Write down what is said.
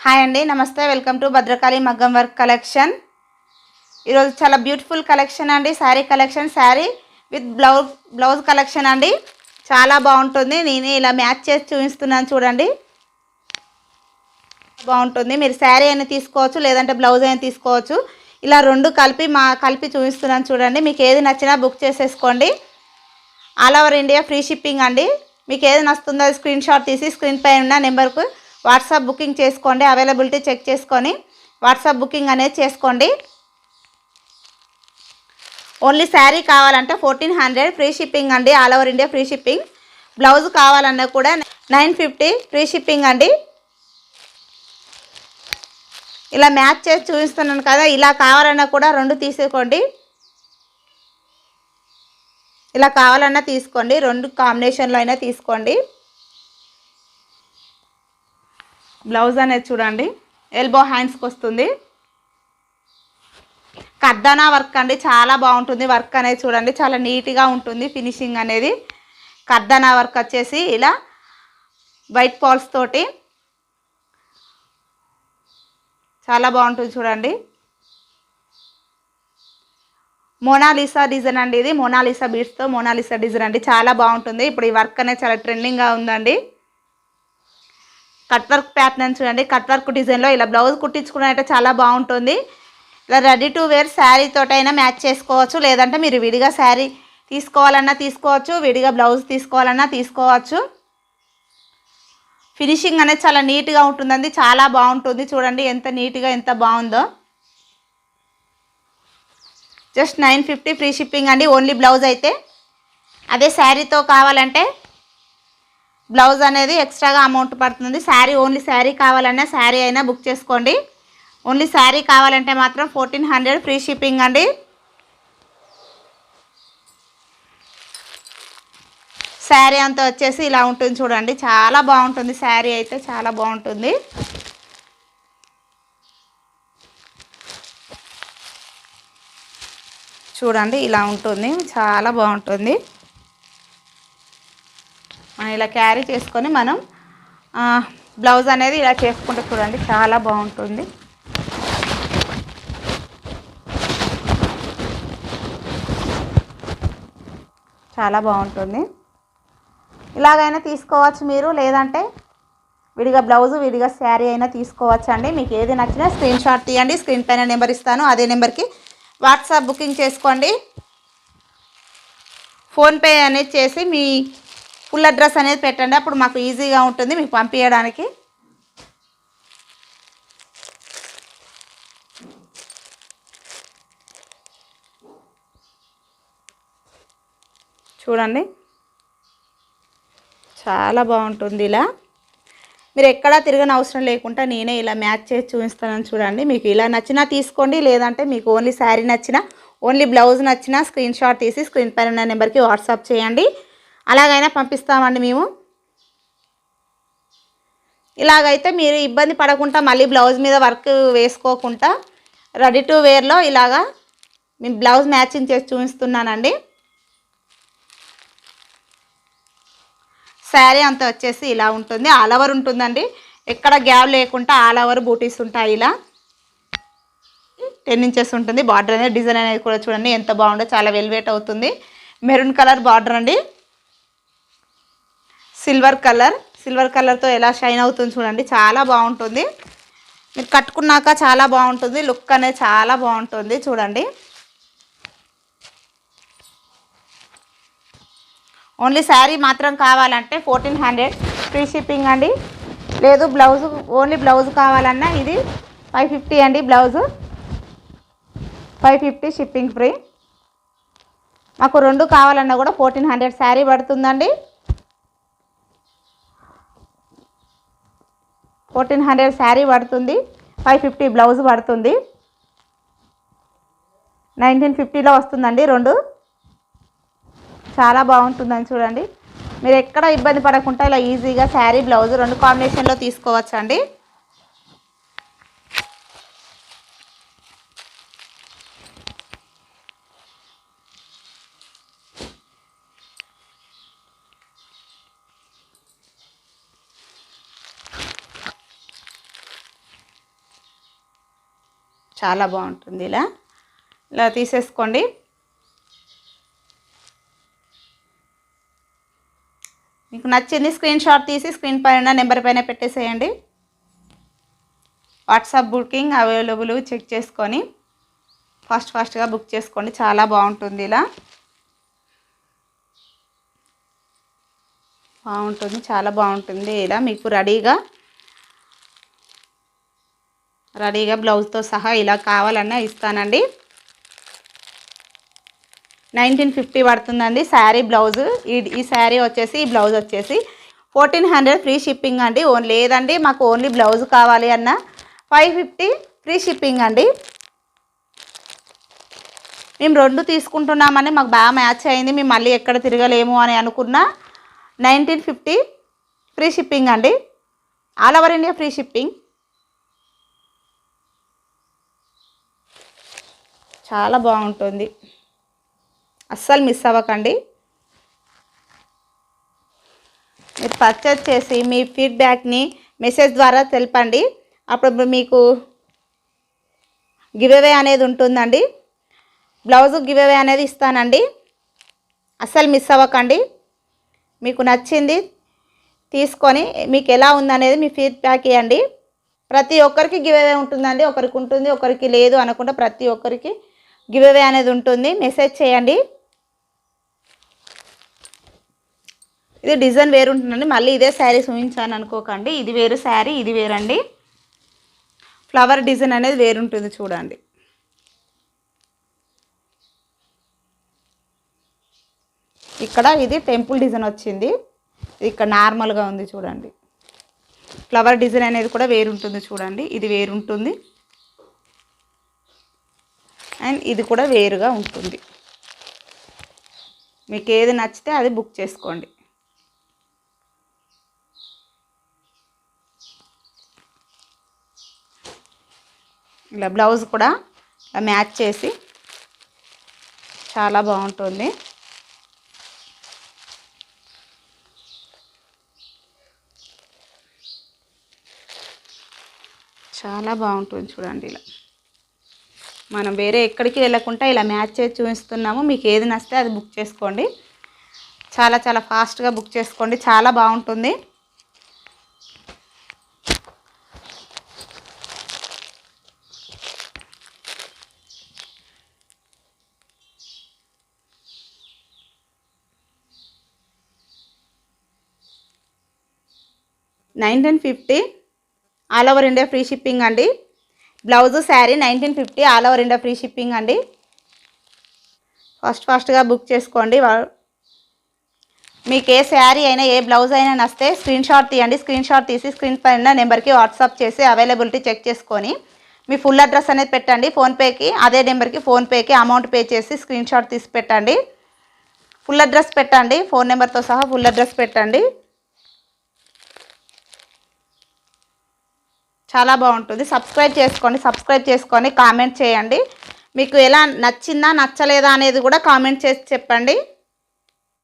Hi అండి, నమస్తే. Welcome to Bhadrakali మగ్గం వర్క్ కలెక్షన్. ఈరోజు చాలా బ్యూటిఫుల్ కలెక్షన్ అండి. Sari collection, sari with blouse collection అండి. చాలా బాగుంటుంది. నేను ఇలా మ్యాచ్ చేసి చూపిస్తున్నాను చూడండి. బాగుంటుంది. మీరు శారీ అయినా తీసుకోవచ్చు, లేదంటే బ్లౌజ్ అయినా తీసుకోవచ్చు. ఇలా రెండు కలిపి చూపిస్తున్నాను చూడండి. మీకు ఏది నచ్చినా బుక్ చేసేసుకోండి. All over India free shipping అండి. మీకు ఏది నచ్చుతుందో అది స్క్రీన్ షాట్ తీసి స్క్రీన్ పై ఉన్న నెంబర్కు వాట్సాప్ బుకింగ్ చేసుకోండి. అవైలబిలిటీ చెక్ చేసుకొని వాట్సాప్ బుకింగ్ అనేది చేసుకోండి. ఓన్లీ శారీ కావాలంటే 1400 ఫ్రీ షిప్పింగ్ అండి. All over India free shipping. Blouse కావాలన్నా కూడా 950 ఫ్రీ షిప్పింగ్ అండి. ఇలా మ్యాచ్ చేసి చూపిస్తున్నాను కదా, ఇలా కావాలన్నా కూడా రెండు తీసుకోండి. ఇలా కావాలన్నా తీసుకోండి, రెండు కాంబినేషన్లో అయినా తీసుకోండి. బ్లౌజ్ అనేది చూడండి, ఎల్బో హ్యాండ్స్కి వస్తుంది. కర్దానా వర్క్ అండి, చాలా బాగుంటుంది. వర్క్ అనేది చూడండి, చాలా నీట్గా ఉంటుంది. ఫినిషింగ్ అనేది కర్దానా వర్క్ వచ్చేసి ఇలా వైట్ పాల్స్ తోటి చాలా బాగుంటుంది చూడండి. మోనాలిసా డిజైన్ అండి, ఇది మోనాలిసా బీడ్స్తో మోనాలిసా డిజైన్ అండి, చాలా బాగుంటుంది. ఇప్పుడు ఈ వర్క్ అనేది చాలా ట్రెండింగ్గా ఉందండి. కట్ వర్క్ ప్యాటర్న్ చూడండి, కట్ వర్క్ డిజైన్లో ఇలా బ్లౌజ్ కుట్టించుకున్నట్టే చాలా బాగుంటుంది. ఇలా రెడీ టు వేర్ శారీ తోటైనా మ్యాచ్ చేసుకోవచ్చు, లేదంటే మీరు విడిగా శారీ తీసుకోవాలన్నా తీసుకోవచ్చు, విడిగా బ్లౌజ్ తీసుకోవాలన్నా తీసుకోవచ్చు. ఫినిషింగ్ అనేది చాలా నీట్గా ఉంటుందండి, చాలా బాగుంటుంది. చూడండి ఎంత నీట్గా ఎంత బాగుందో. జస్ట్ 950 ఫ్రీ షిప్పింగ్ అండి, ఓన్లీ బ్లౌజ్ అయితే. అదే శారీతో కావాలంటే బ్లౌజ్ అనేది ఎక్స్ట్రాగా అమౌంట్ పడుతుంది. శారీ ఓన్లీ శారీ కావాలన్నా శారీ అయినా బుక్ చేసుకోండి. ఓన్లీ శారీ కావాలంటే మాత్రం 1400 ఫ్రీ షిప్పింగ్ అండి. శారీ అంతా వచ్చేసి ఇలా ఉంటుంది చూడండి, చాలా బాగుంటుంది. శారీ అయితే చాలా బాగుంటుంది. చూడండి ఇలా ఉంటుంది, చాలా బాగుంటుంది. మనం ఇలా క్యారీ చేసుకొని మనం బ్లౌజ్ అనేది ఇలా చేసుకుంటే చూడండి, చాలా బాగుంటుంది. చాలా బాగుంటుంది. ఇలాగైనా తీసుకోవచ్చు మీరు, లేదంటే విడిగా బ్లౌజు విడిగా శారీ అయినా తీసుకోవచ్చు అండి. మీకు ఏది నచ్చినా స్క్రీన్ షాట్ తీయండి. స్క్రీన్ పైన నెంబర్ ఇస్తాను, అదే నెంబర్కి వాట్సాప్ బుకింగ్ చేసుకోండి. ఫోన్పే అనేది చేసి మీ ఫుల్ అడ్రస్ అనేది పెట్టండి, అప్పుడు మాకు ఈజీగా ఉంటుంది మీకు పంపించడానికి. చూడండి చాలా బాగుంటుంది. ఇలా మీరు ఎక్కడా తిరగని అవసరం లేకుండా నేనే ఇలా మ్యాచ్ చేసి చూపిస్తానని చూడండి. మీకు ఇలా నచ్చినా తీసుకోండి, లేదంటే మీకు ఓన్లీ శారీ నచ్చినా ఓన్లీ బ్లౌజ్ నచ్చినా స్క్రీన్ షాట్ తీసి స్క్రీన్ పైన ఉన్న నెంబర్కి వాట్సాప్ చేయండి. అలాగైనా పంపిస్తామండి మేము. ఇలాగైతే మీరు ఇబ్బంది పడకుండా మళ్ళీ బ్లౌజ్ మీద వర్క్ వేసుకోకుండా రెడీ టు వేర్లో ఇలాగా మేము బ్లౌజ్ మ్యాచింగ్ చేసి చూపిస్తున్నానండి. శారీ అంతా వచ్చేసి ఇలా ఉంటుంది, ఆల్ ఓవర్ ఉంటుందండి. ఎక్కడ గ్యాప్ లేకుండా ఆల్ ఓవర్ బూటీస్ ఉంటాయి. ఇలా 10 ఇంచెస్ ఉంటుంది. బార్డర్ అనేది డిజైన్ అనేది కూడా చూడండి ఎంత బాగుందో, చాలా వెల్వేట్ అవుతుంది. మెరూన్ కలర్ బార్డర్ అండి, సిల్వర్ కలర్తో ఎలా షైన్ అవుతుంది చూడండి, చాలా బాగుంటుంది. మీరు కట్టుకున్నాక చాలా బాగుంటుంది, లుక్ అనేది చాలా బాగుంటుంది. చూడండి ఓన్లీ శారీ మాత్రం కావాలంటే 1400 ఫ్రీ షిప్పింగ్ అండి. లేదు బ్లౌజు ఓన్లీ బ్లౌజ్ కావాలన్నా ఇది 550 అండి. Blouse 550 shipping free. మాకు రెండు కావాలన్నా కూడా 1400 శారీ పడుతుందండి. 1400 శారీ పడుతుంది, 550 బ్లౌజ్ పడుతుంది. 1950లో వస్తుందండి రెండు. చాలా బాగుంటుందని చూడండి. మీరు ఎక్కడ ఇబ్బంది పడకుండా ఇలా ఈజీగా శారీ బ్లౌజ్ రెండు కాంబినేషన్లో తీసుకోవచ్చు అండి. చాలా బాగుంటుంది. ఇలా ఇలా తీసేసుకోండి. మీకు నచ్చింది స్క్రీన్ షాట్ తీసి స్క్రీన్ పైన నెంబర్ పైన పెట్టేసేయండి. వాట్సాప్ బుకింగ్ అవైలబుల్ చెక్ చేసుకొని ఫాస్ట్గా బుక్ చేసుకోండి. చాలా బాగుంటుంది. ఇలా బాగుంటుంది, చాలా బాగుంటుంది. ఇలా మీకు రెడీగా బ్లౌజ్తో సహా ఇలా కావాలన్నా ఇస్తానండి. 1950 పడుతుందండి శారీ బ్లౌజ్. ఈ శారీ వచ్చేసి ఈ బ్లౌజ్ వచ్చేసి 1400 ఫ్రీ షిప్పింగ్ అండి. లేదండి మాకు ఓన్లీ బ్లౌజ్ కావాలి అన్న 550 ఫ్రీ షిప్పింగ్ అండి. మేము 2 తీసుకుంటున్నామని మాకు బాగా మ్యాచ్ అయింది, మేము మళ్ళీ ఎక్కడ తిరగలేము అని అనుకున్న 1950 ఫ్రీ షిప్పింగ్ అండి. All over India free shipping. చాలా బాగుంటుంది, అస్సలు మిస్ అవ్వకండి. మీరు పర్చేజ్ చేసి మీ ఫీడ్బ్యాక్ని మెసేజ్ ద్వారా తెలపండి. అప్పుడు మీకు గివ్ అవే అనేది ఉంటుందండి. బ్లౌజ్ గివ్ అవే అనేది ఇస్తానండి. అస్సలు మిస్ అవ్వకండి. మీకు నచ్చింది తీసుకొని మీకు ఎలా ఉందనేది మీ ఫీడ్బ్యాక్ ఇవ్వండి. ప్రతి ఒక్కరికి గివ్ అవే ఉంటుందండి. ఒకరికి ఉంటుంది, ఒకరికి లేదు అనకుండా ప్రతి ఒక్కరికి గివ్ అవే అనేది ఉంటుంది. మెసేజ్ చేయండి. ఇది డిజైన్ వేరు ఉంటుందండి. మళ్ళీ ఇదే శారీ చూపించాను అనుకోకండి. ఇది వేరు శారీ, ఇది వేరండి. ఫ్లవర్ డిజైన్ అనేది వేరుంటుంది చూడండి. ఇక్కడ ఇది టెంపుల్ డిజైన్ వచ్చింది, ఇక్కడ నార్మల్గా ఉంది చూడండి. ఫ్లవర్ డిజైన్ అనేది కూడా వేరుంటుంది చూడండి. ఇది వేరుంటుంది అండ్ ఇది కూడా వేరుగా ఉంటుంది. మీకు ఏది నచ్చితే అది బుక్ చేసుకోండి. ఇలా బ్లౌజ్ కూడా మ్యాచ్ చేసి చాలా బాగుంటుంది. చాలా బాగుంటుంది చూడండి. ఇలా మనం వేరే ఎక్కడికి వెళ్ళకుండా ఇలా మ్యాచ్ చేసి చూపిస్తున్నాము. మీకు ఏది నచ్చితే అది బుక్ చేసుకోండి. చాలా ఫాస్ట్గా బుక్ చేసుకోండి. చాలా బాగుంటుంది. $1950 all over India free shipping అండి. Blouse sari 1950 all over India free shipping అండి. ఫాస్ట్గా బుక్ చేసుకోండి. మీకు ఏ శారీ అయినా ఏ బ్లౌజ్ అయినా నచ్చితే స్క్రీన్ షాట్ తీయండి. స్క్రీన్ షాట్ తీసి స్క్రీన్ పైన నెంబర్కి వాట్సాప్ చేసి అవైలబిలిటీ చెక్ చేసుకొని మీ ఫుల్ అడ్రస్ అనేది పెట్టండి. ఫోన్పేకి అదే నెంబర్కి ఫోన్పేకి అమౌంట్ పే చేసి స్క్రీన్ షాట్ తీసి పెట్టండి. ఫుల్ అడ్రస్ పెట్టండి, ఫోన్ నెంబర్తో సహా ఫుల్ అడ్రస్ పెట్టండి. చాలా బాగుంటుంది. సబ్స్క్రైబ్ చేసుకొని కామెంట్ చేయండి. మీకు ఎలా నచ్చిందా నచ్చలేదా అనేది కూడా కామెంట్ చేసి చెప్పండి.